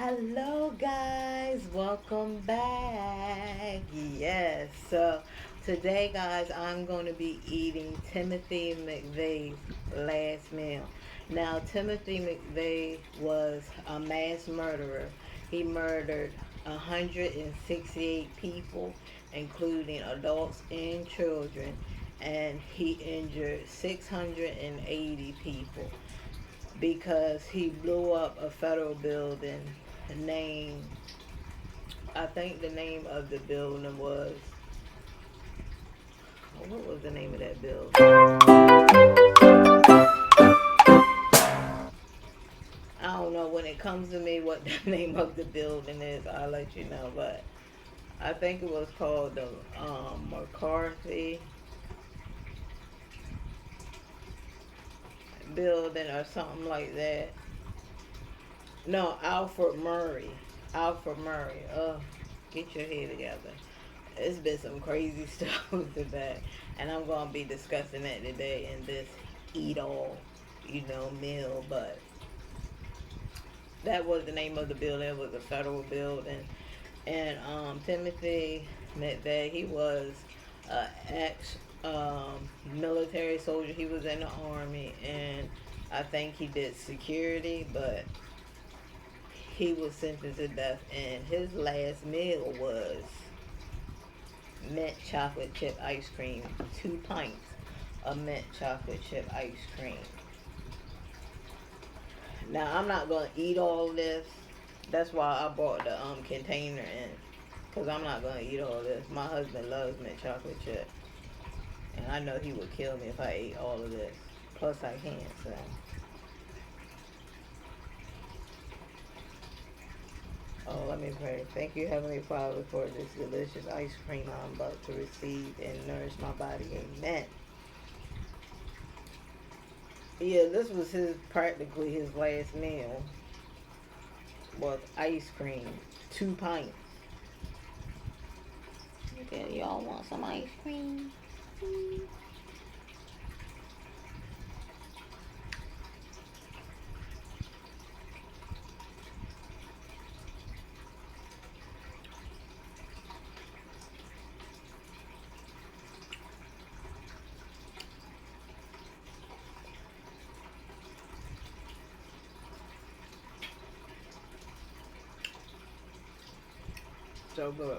Hello, guys, welcome back. Yes, so today, guys, I'm going to be eating Timothy McVeigh's last meal. Now, Timothy McVeigh was a mass murderer. He murdered 168 people, including adults and children, and he injured 680 people because he blew up a federal building named, I think the name of the building was, what was the name of that building? I don't know. When it comes to me what the name of the building is, I'll let you know. But I think it was called the McCarthy building or something like that. No, Alfred Murray. Alfred Murray. Get your head together. It's been some crazy stuff today, and I'm gonna be discussing that today in this eat all, meal. But that was the name of the building. It was a federal building, and Timothy McVeigh, he was an ex military soldier. He was in the army, and I think he did security, but he was sentenced to death. And his last meal was mint chocolate chip ice cream, 2 pints of mint chocolate chip ice cream. Now I'm not gonna eat all this. That's why I bought the container in, cause I'm not gonna eat all this. My husband loves mint chocolate chip, and I know he would kill me if I ate all of this. Plus I can't. So let me pray. Thank you, Heavenly Father, for this delicious ice cream I'm about to receive and nourish my body. Amen. Yeah, this was practically his last meal was ice cream, 2 pints. Okay, y'all want some ice cream? So good.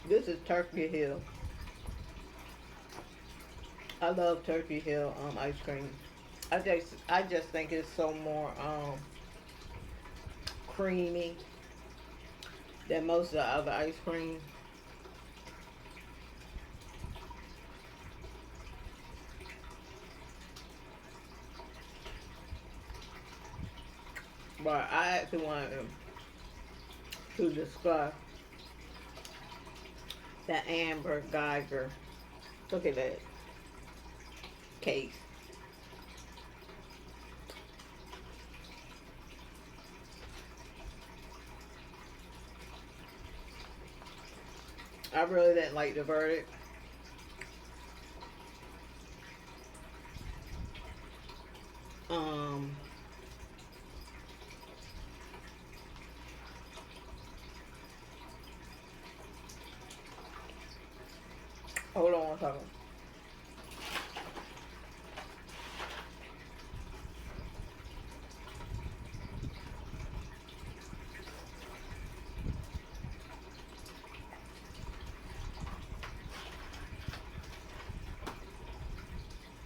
This is Turkey Hill. I love Turkey Hill ice cream. I just think it's so more creamy than most of the other ice cream. But I actually wanted to discuss the Amber Geiger. Look at that case. I really didn't like the verdict. Um, Hold on one second.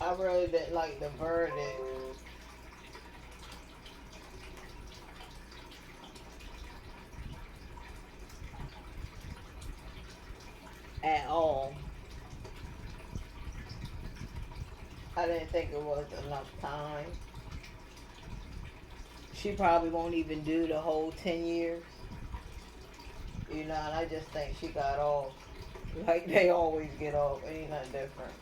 I really didn't like the verdict at all. I didn't think it was enough time. She probably won't even do the whole 10 years. And I just think she got off. Like they always get off. It ain't nothing different.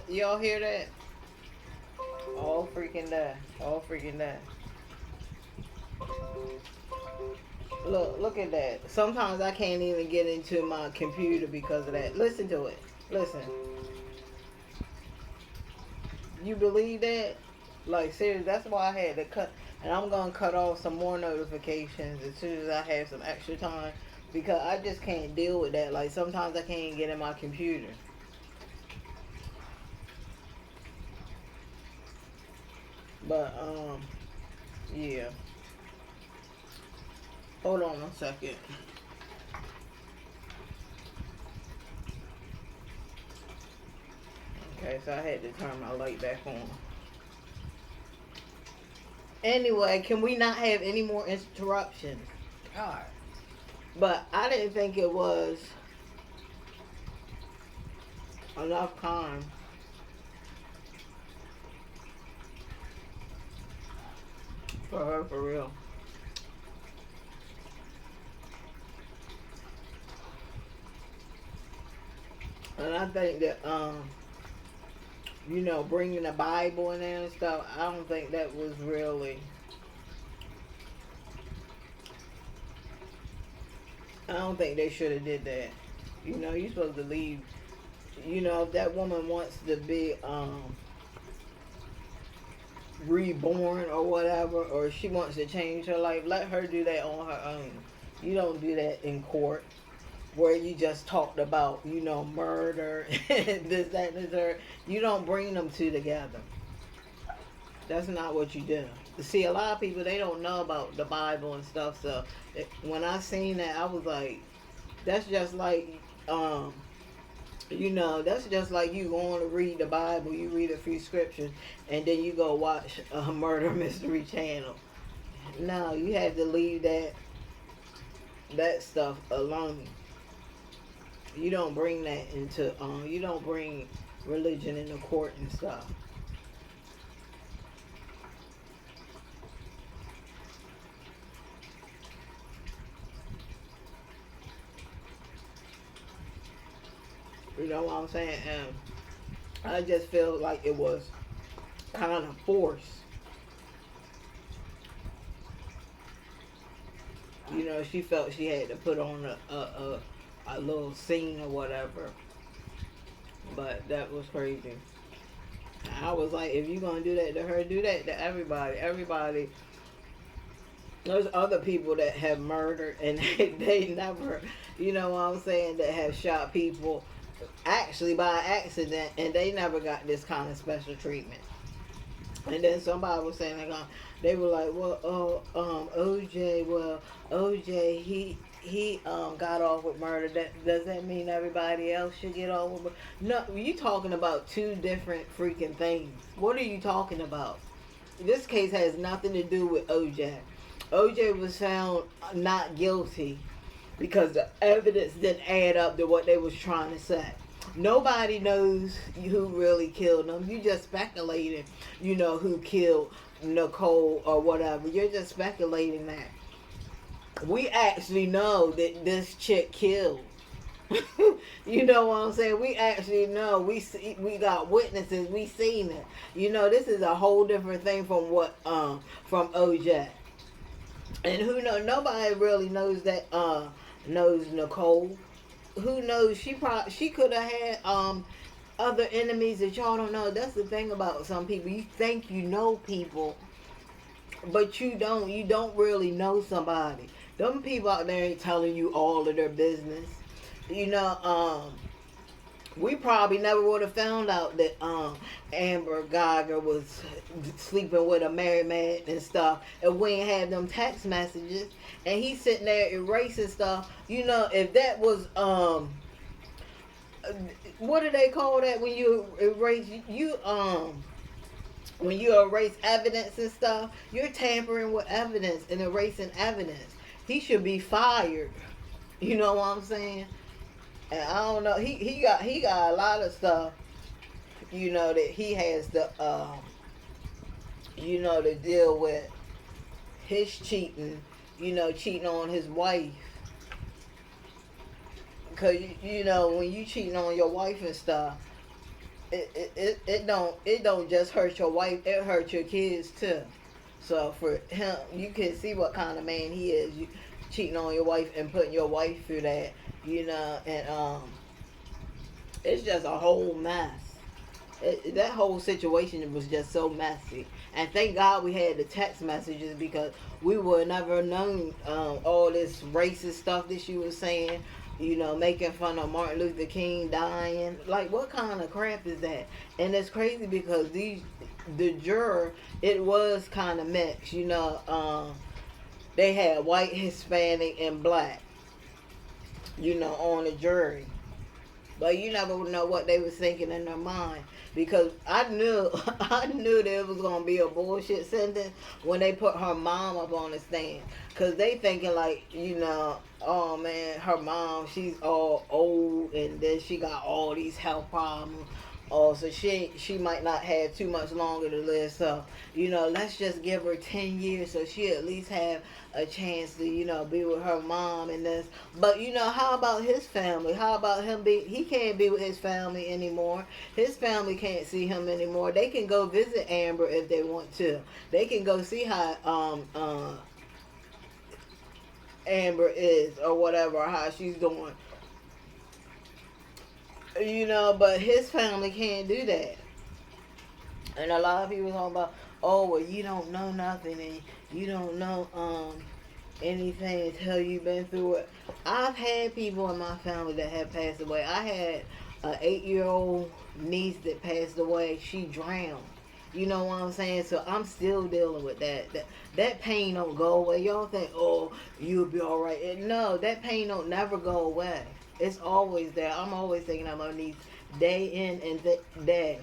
Y'all hear that? All freaking day. All freaking day. Look at that. Sometimes I can't even get into my computer because of that. Listen to it. Listen. You believe that? Like, seriously, that's why I had to cut. And I'm going to cut off some more notifications as soon as I have some extra time. Because I just can't deal with that. Like, sometimes I can't get in my computer. But, yeah. Hold on a second. Okay, so I had to turn my light back on. Anyway, can we not have any more interruptions? God. But I didn't think it was enough time for her, for real. And I think that, bringing the Bible in there and stuff, I don't think that was really, I don't think they should have did that. You're supposed to leave. If that woman wants to be reborn or whatever, or she wants to change her life, let her do that on her own. You don't do that in court where you just talked about, murder and this, that, and the third. You don't bring them two together. That's not what you do. See, a lot of people, they don't know about the Bible and stuff. So when I seen that, I was like, that's just like, that's just like you going to read the Bible. You read a few scriptures, and then you go watch a murder mystery channel. No, you have to leave that stuff alone. You don't bring that into, you don't bring religion into court and stuff. You know what I'm saying? And I just feel like it was kind of forced. She felt she had to put on a little scene or whatever. But that was crazy. I was like, if you're going to do that to her, do that to everybody. Everybody. There's other people that have murdered and they never, you know what I'm saying, that have shot people actually by accident, and they never got this kind of special treatment. And then somebody was saying, they were like, well, OJ, he got off with murder. Does that mean everybody else should get off with murder? No, you talking about two different freaking things. What are you talking about? This case has nothing to do with OJ. OJ was found not guilty because the evidence didn't add up to what they was trying to say. Nobody knows who really killed them. You just speculating, who killed Nicole or whatever. You're just speculating that. We actually know that this chick killed. You know what I'm saying? We actually know. We got witnesses. We seen it. This is a whole different thing from what from OJ. And who knows? Nobody really knows that. Knows Nicole. Who knows? She could have had other enemies that y'all don't know. That's the thing about some people. You think you know people, but you don't. You don't really know somebody. Them people out there ain't telling you all of their business. We probably never would have found out that Amber Geiger was sleeping with a married man and stuff, and we ain't had them text messages, and he's sitting there erasing stuff. If that was what do they call that when you erase when you erase evidence and stuff? You're tampering with evidence and erasing evidence. He should be fired. You know what I'm saying? And I don't know. He got a lot of stuff. That he has to to deal with. His cheating. Cheating on his wife. Because when you cheating on your wife and stuff, it don't just hurt your wife, it hurts your kids too. So for him, you can see what kind of man he is. You cheating on your wife and putting your wife through that, and it's just a whole mess. That whole situation was just so messy. And thank God we had the text messages, because we would never known all this racist stuff that she was saying. Making fun of Martin Luther King dying. Like, what kind of crap is that? And it's crazy because the juror, it was kind of mixed. They had white, Hispanic, and black. On the jury. But you never know what they was thinking in their mind, because I knew I knew there was gonna be a bullshit sentence when they put her mom up on the stand, cause they thinking like, oh man, her mom, she's all old and then she got all these health problems. Oh, so she might not have too much longer to live. So, let's just give her 10 years so she at least have a chance to, be with her mom and this. But, how about his family? How about him he can't be with his family anymore. His family can't see him anymore. They can go visit Amber if they want to. They can go see how Amber is, or whatever, or how she's doing. But his family can't do that. And a lot of people talking about, oh, well, you don't know nothing, and you don't know anything until you've been through it. I've had people in my family that have passed away. I had an 8-year-old niece that passed away. She drowned. You know what I'm saying? So I'm still dealing with that. That pain don't go away. Y'all think, oh, you'll be all right. No, that pain don't never go away. It's always there. I'm always thinking of my niece day in and day,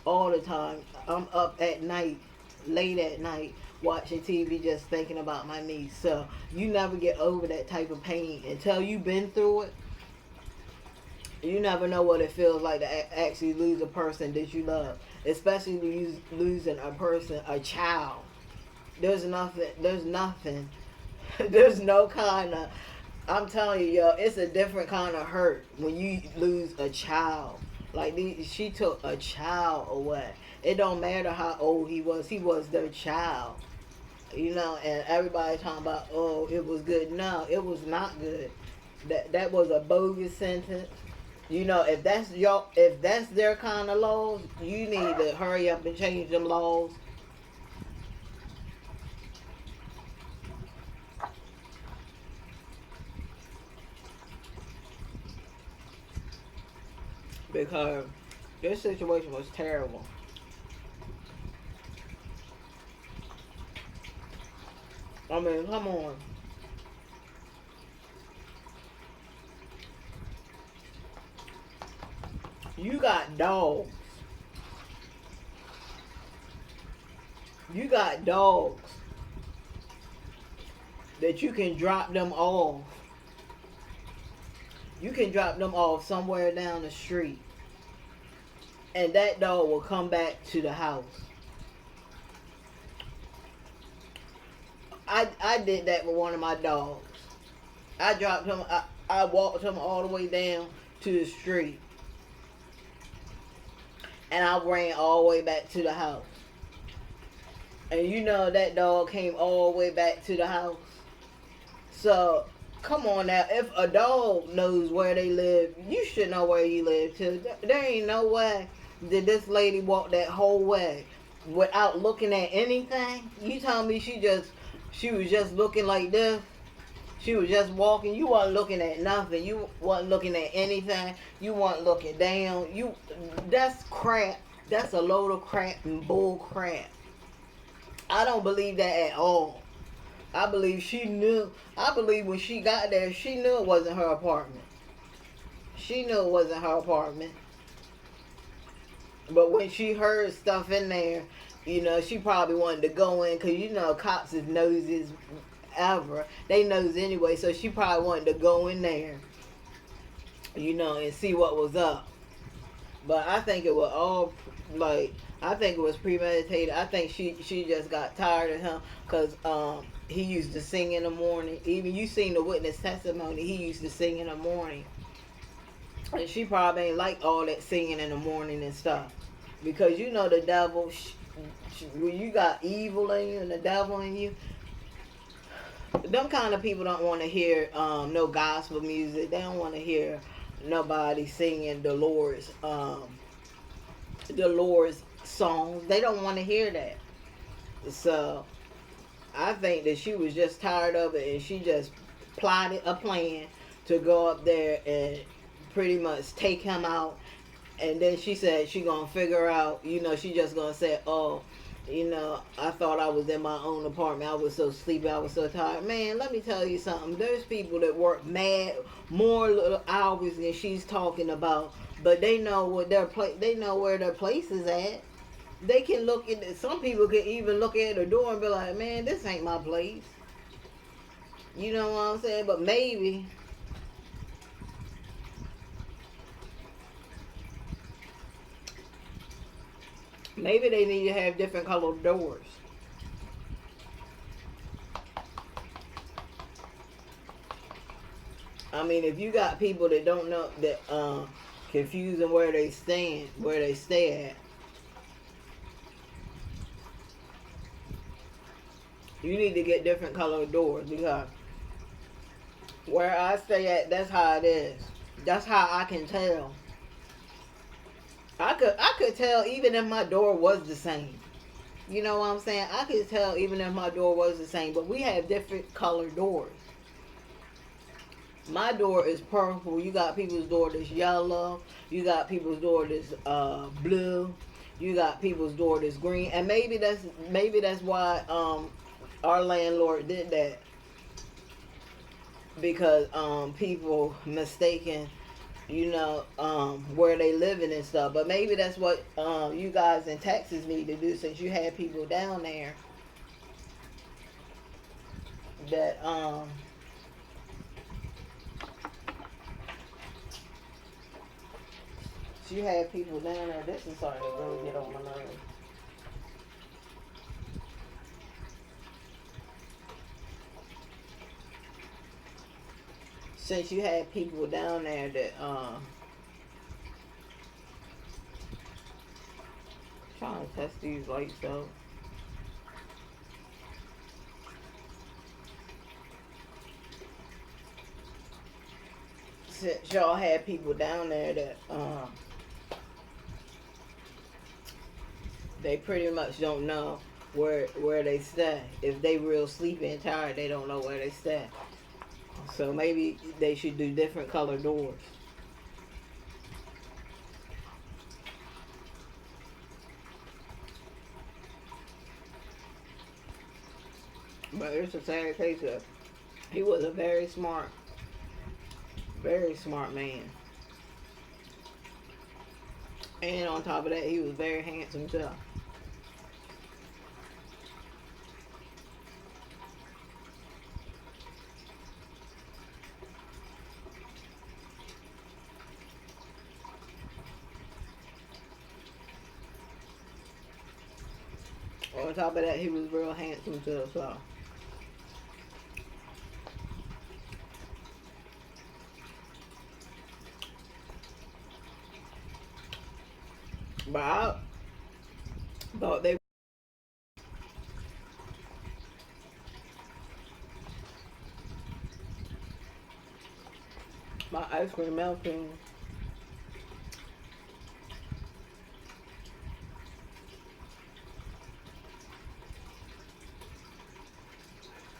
all the time. I'm up at night, late at night, watching TV, just thinking about my niece. So you never get over that type of pain until you've been through it. You never know what it feels like to actually lose a person that you love, especially losing a person, a child. There's nothing, there's no kind of, I'm telling you, yo, it's a different kind of hurt when you lose a child. Like, she took a child away. It don't matter how old he was their child. And everybody talking about, oh, it was good. No, it was not good. That was a bogus sentence. If that's their kind of laws, you need to hurry up and change them laws. Because this situation was terrible. I mean, come on. You got dogs. You got dogs that you can drop them off. You can drop them off somewhere down the street, and that dog will come back to the house. I did that with one of my dogs. I dropped him. I walked him all the way down to the street, and I ran all the way back to the house. And that dog came all the way back to the house. So, come on now. If a dog knows where they live, you should know where you live too. There ain't no way that this lady walked that whole way without looking at anything. You tell me she was just looking like this? She was just walking. You weren't looking at nothing. You weren't looking at anything. You weren't looking down. That's crap. That's a load of crap and bull crap. I don't believe that at all. I believe she knew. I believe when she got there, she knew it wasn't her apartment. She knew it wasn't her apartment. But when she heard stuff in there, she probably wanted to go in, because, cops is noses ever. They knows anyway, so she probably wanted to go in there, and see what was up. But I think it was all, I think it was premeditated. I think she just got tired of him, because he used to sing in the morning. Even you seen the witness testimony, he used to sing in the morning. And she probably ain't like all that singing in the morning and stuff. Because you know the devil, when you got evil in you and the devil in you, them kind of people don't want to hear no gospel music. They don't want to hear nobody singing the Lord's songs. They don't want to hear that. So I think that she was just tired of it, and she just plotted a plan to go up there and pretty much take him out. And then she said she gonna figure out, she just gonna say, oh, I thought I was in my own apartment. I was so sleepy. I was so tired. Man, let me tell you something. There's people that work mad more little hours than she's talking about, but they know what they know where their place is at. They can look at some people can even look at the door and be like, man, this ain't my place. You know what I'm saying? But maybe they need to have different colored doors. I mean, if you got people that don't know that confusing where they stay at, you need to get different colored doors, because where I stay at, that's how it is. That's how I can tell. I could tell even if my door was the same. You know what I'm saying? I could tell even if my door was the same, but we have different colored doors. My door is purple. You got people's door that's yellow. You got people's door that's blue. You got people's door that's green. And maybe that's why our landlord did that, because people mistaken where they living and stuff. But maybe that's what you guys in Texas need to do, since you had people down there that you had people down there. This is starting to really get on my nerves. Since you had people down there that trying to test these lights out. Since y'all had people down there that they pretty much don't know where they stay. If they real sleepy and tired, they don't know where they stay. So maybe they should do different color doors. But it's a sad case of, he was a very smart man. And on top of that, he was very handsome too. On top of that, he was real handsome too, so. But I thought my ice cream melting.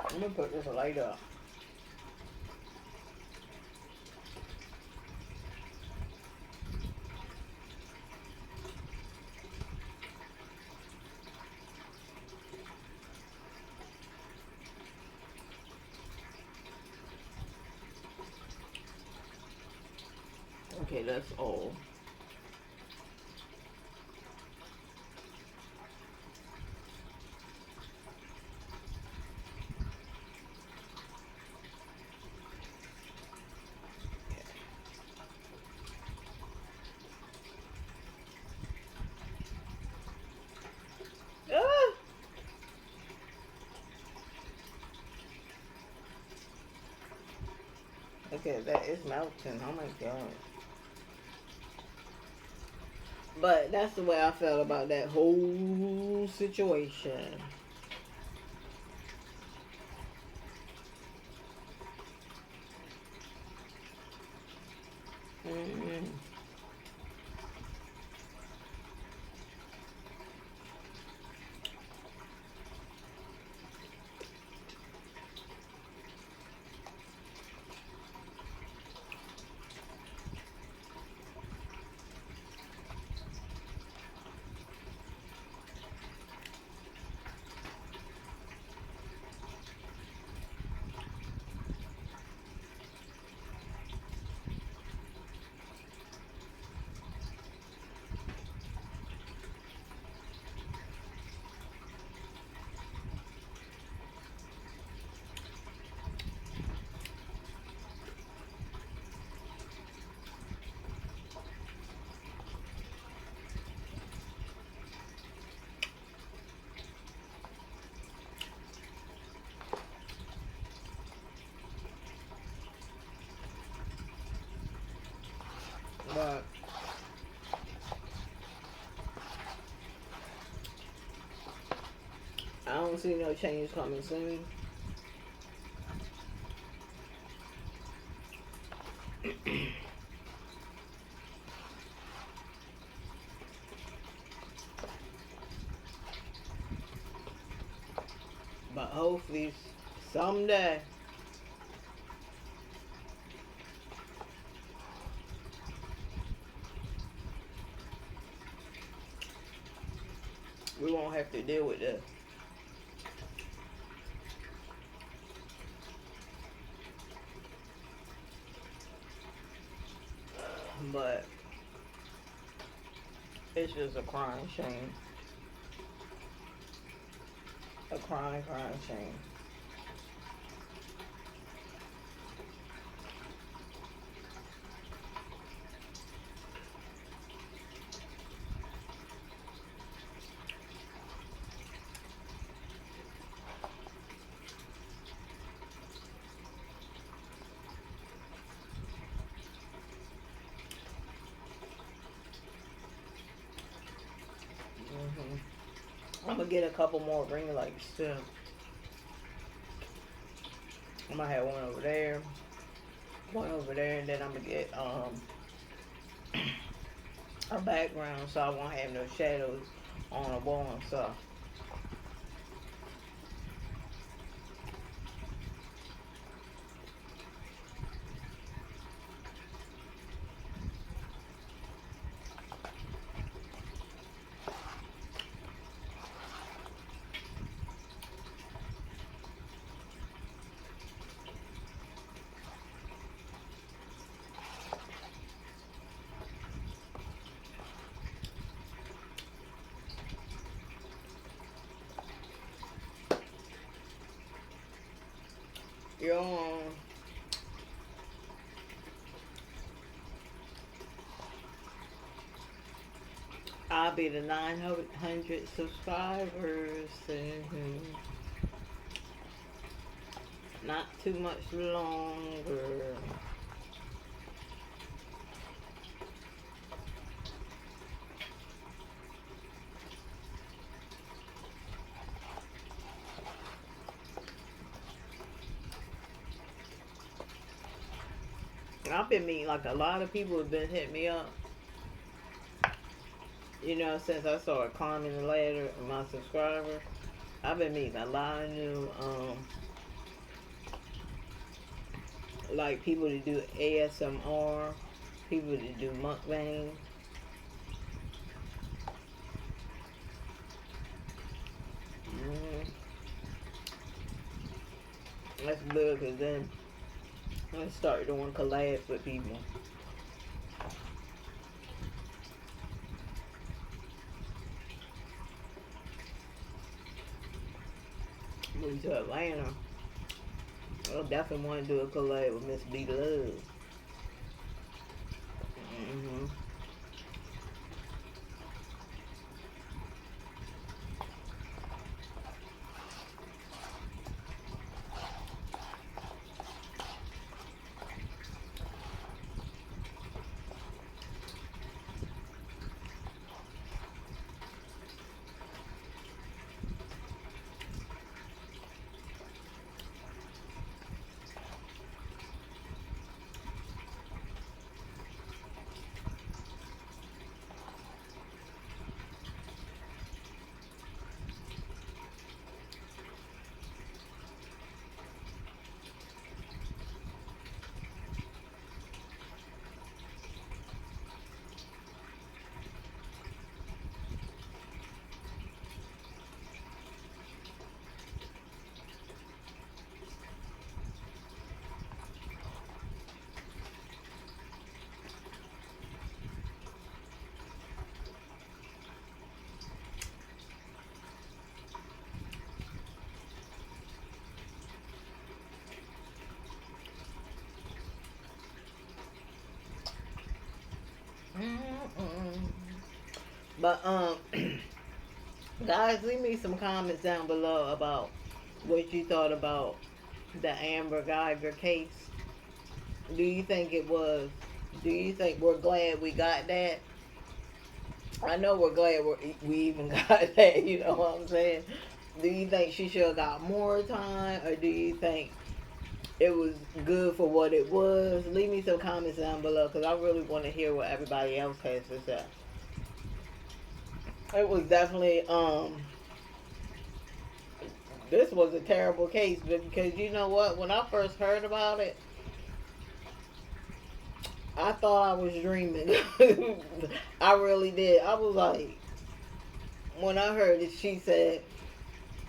I'm gonna put this light up. Okay, that's all. Ah! Okay, that is melting. Oh my god. But that's the way I felt about that whole situation. Mm-hmm. But I don't see no change coming soon. But hopefully someday we won't have to deal with this. But it's just a crying shame. A crying, crying shame. I'm gonna get a couple more ring lights too. I might have one over there, and then I'm gonna get a background so I won't have no shadows on the wall and stuff. Yo, I'll be the 900 subscribers. Not too much longer. I've been meeting like a lot of people have been hitting me up. You know, since I started climbing the ladder of my subscribers, I've been meeting a lot of new like people to do ASMR, people to do McVeigh. That's good because then I start doing collabs with people. Moving to Atlanta, I definitely want to do a collab with Miss B Love. hmm But guys, leave me some comments down below about what you thought about the Amber Geiger case. Do you think it was? Do you think we're glad we got that? I know we're glad we even got that. You know what I'm saying? Do you think she should have got more time, or do you think it was good for what it was? Leave me some comments down below because I really want to hear what everybody else has to say. It was definitely this was a terrible case, because you know what? When I first heard about it, I thought I was dreaming. I really did. I was like, when I heard that she said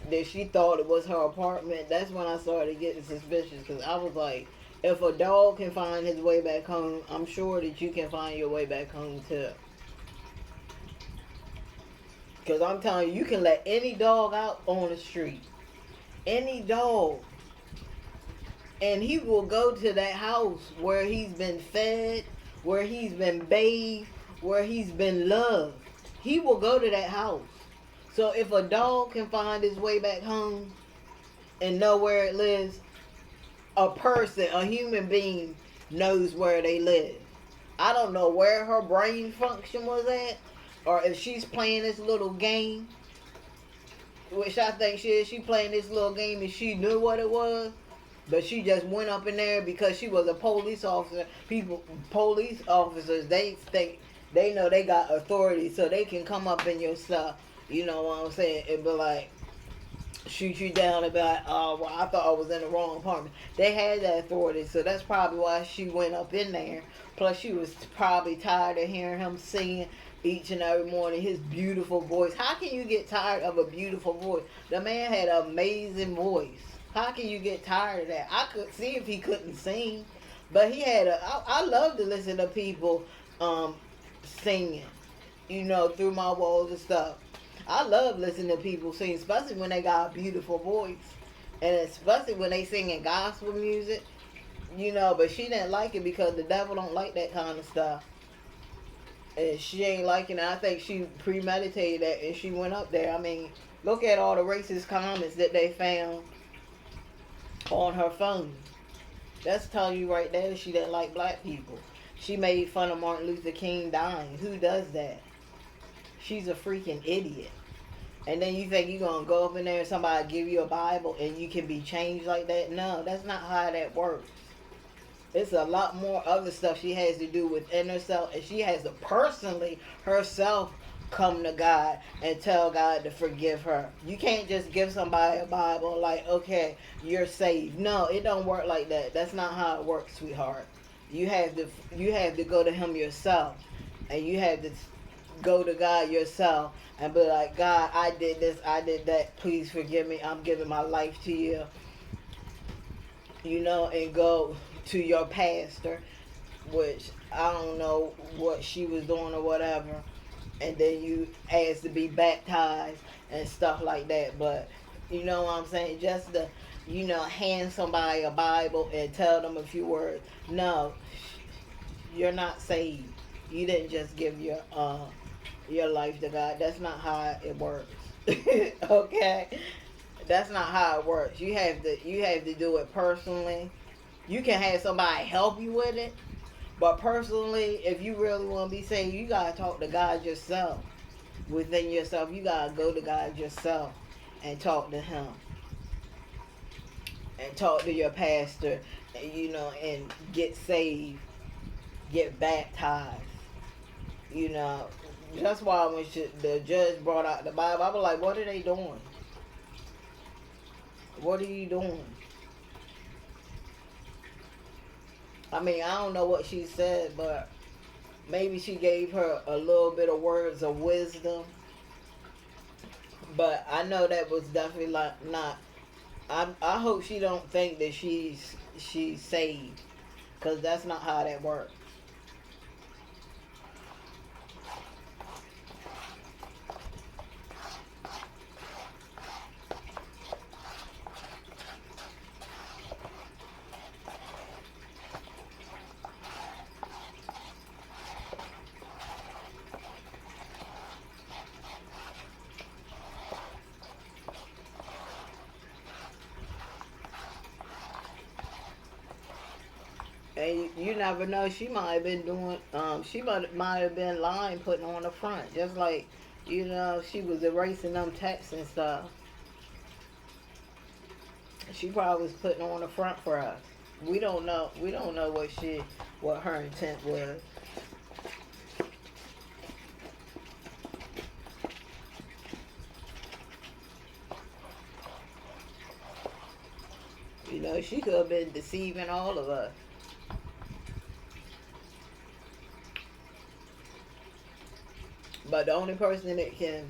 that she thought it was her apartment, that's when I started getting suspicious, because I was like, if a dog can find his way back home, I'm sure that you can find your way back home too. Because I'm telling you, you can let any dog out on the street. Any dog. And he will go to that house where he's been fed, where he's been bathed, where he's been loved. He will go to that house. So if a dog can find his way back home and know where it lives, a person, a human being, knows where they live. I don't know where her brain function was at, or if she's playing this little game, which I think she is. She playing this little game and she knew what it was, but she just went up in there because she was a police officer. Police officers, they think they know they got authority, so they can come up in your stuff. You know what I'm saying? And be like, shoot you down and be like, oh, well, I thought I was in the wrong apartment. They had that authority, so that's probably why she went up in there. Plus, she was probably tired of hearing him singing each and every morning, his beautiful voice. How can you get tired of a beautiful voice? The man had an amazing voice. How can you get tired of that? I could see if he couldn't sing, but he had I love to listen to people singing, you know, through my walls and stuff. I love listening to people sing, especially when they got a beautiful voice, and especially when they singing gospel music, you know. But she didn't like it because the devil don't like that kind of stuff. And she ain't liking it. I think she premeditated that and she went up there. I mean, look at all the racist comments that they found on her phone. That's telling you right there she didn't like black people. She made fun of Martin Luther King dying. Who does that? She's a freaking idiot. And then you think you're going to go up in there and somebody give you a Bible and you can be changed like that? No, that's not how that works. It's a lot more other stuff she has to do within herself, and she has to personally herself come to God and tell God to forgive her. You can't just give somebody a Bible like, okay, you're saved. No, it don't work like that. That's not how it works, sweetheart. You have to go to him yourself, and you have to go to God yourself and be like, God, I did this, I did that. Please forgive me. I'm giving my life to you. You know, and go to your pastor, which I don't know what she was doing or whatever, and then you ask to be baptized and stuff like that. But you know what I'm saying, just to, you know, hand somebody a Bible and tell them a few words. No, you're not saved. You didn't just give your life to God. That's not how it works. Okay, that's not how it works. You have to do it personally. You can have somebody help you with it, but personally, if you really want to be saved, you gotta talk to God yourself. Within yourself, you gotta go to God yourself and talk to Him, and talk to your pastor, you know, and get saved, get baptized. You know, that's why when the judge brought out the Bible, I was like, "What are they doing? What are you doing?" I mean, I don't know what she said, but maybe she gave her a little bit of words of wisdom. But I know that was definitely like not. I hope she don't think that she's saved, because that's not how that works. And you never know. She might have been doing. She might have been lying, putting on the front, just like, she was erasing them texts and stuff. She probably was putting on the front for us. We don't know. We don't know what her intent was. She could have been deceiving all of us. But the only person that can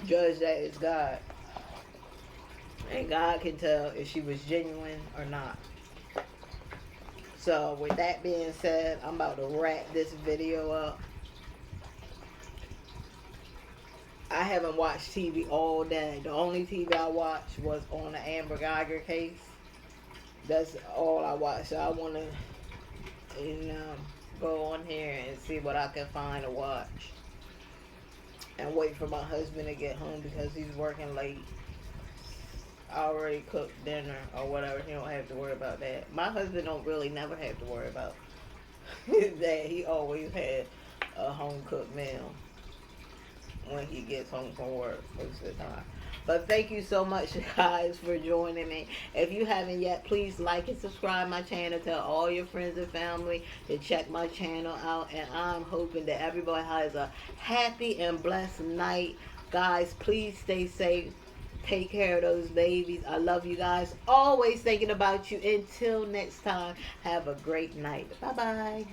judge that is God. And God can tell if she was genuine or not. So with that being said, I'm about to wrap this video up. I haven't watched TV all day. The only TV I watched was on the Amber Geiger case. That's all I watched. So I want to, go on here and see what I can find to watch. And wait for my husband to get home because he's working late. I already cooked dinner or whatever. He don't have to worry about that. My husband don't really never have to worry about that. He always had a home cooked meal when he gets home from work most of the time. But thank you so much, guys, for joining me. If you haven't yet, please like and subscribe my channel. Tell all your friends and family to check my channel out. And I'm hoping that everybody has a happy and blessed night. Guys, please stay safe. Take care of those babies. I love you guys. Always thinking about you. Until next time, have a great night. Bye-bye.